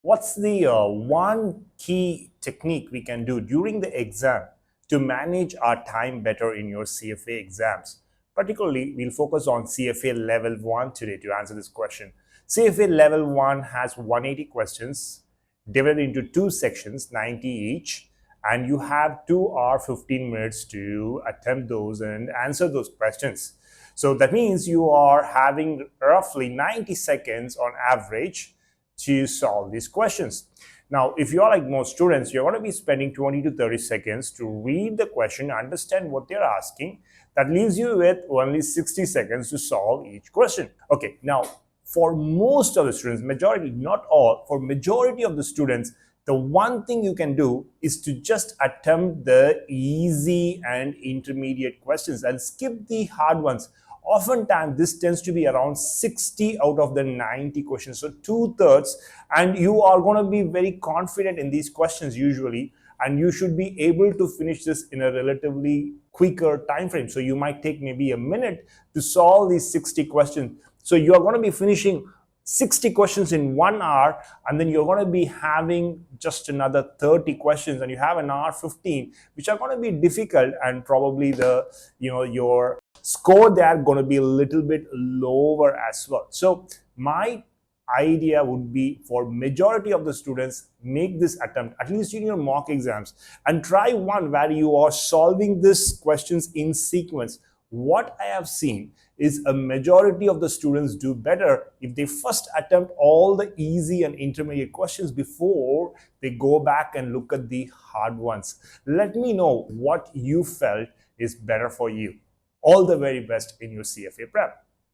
What's the one key technique we can do during the exam to manage our time better in your CFA exams? Particularly, we'll focus on CFA Level 1 today to answer this question. CFA Level 1 has 180 questions divided into two sections, 90 each, and you have 2 hours 15 minutes to attempt those and answer those questions. So that means you are having roughly 90 seconds on average to solve these questions. Now, if you're like most students, you're going to be spending 20 to 30 seconds to read the question, understand what they're asking. That leaves you with only 60 seconds to solve each question. Okay, now for most of the students, majority, not all, for majority of the students, the one thing you can do is to just attempt the easy and intermediate questions and skip the hard ones. Oftentimes, this tends to be around 60 out of the 90 questions, so 2/3, and you are going to be very confident in these questions usually, and you should be able to finish this in a relatively quicker time frame. So you might take maybe a minute to solve these 60 questions. So you are going to be finishing 60 questions in 1 hour, and then you're going to be having just another 30 questions, and you have an hour 15, which are going to be difficult, and probably your score there going to be a little bit lower as well. So my idea would be for majority of the students, make this attempt at least in your mock exams and try one where you are solving these questions in sequence. What I have seen is a majority of the students do better if they first attempt all the easy and intermediate questions before they go back and look at the hard ones. Let me know what you felt is better for you. All the very best in your CFA prep.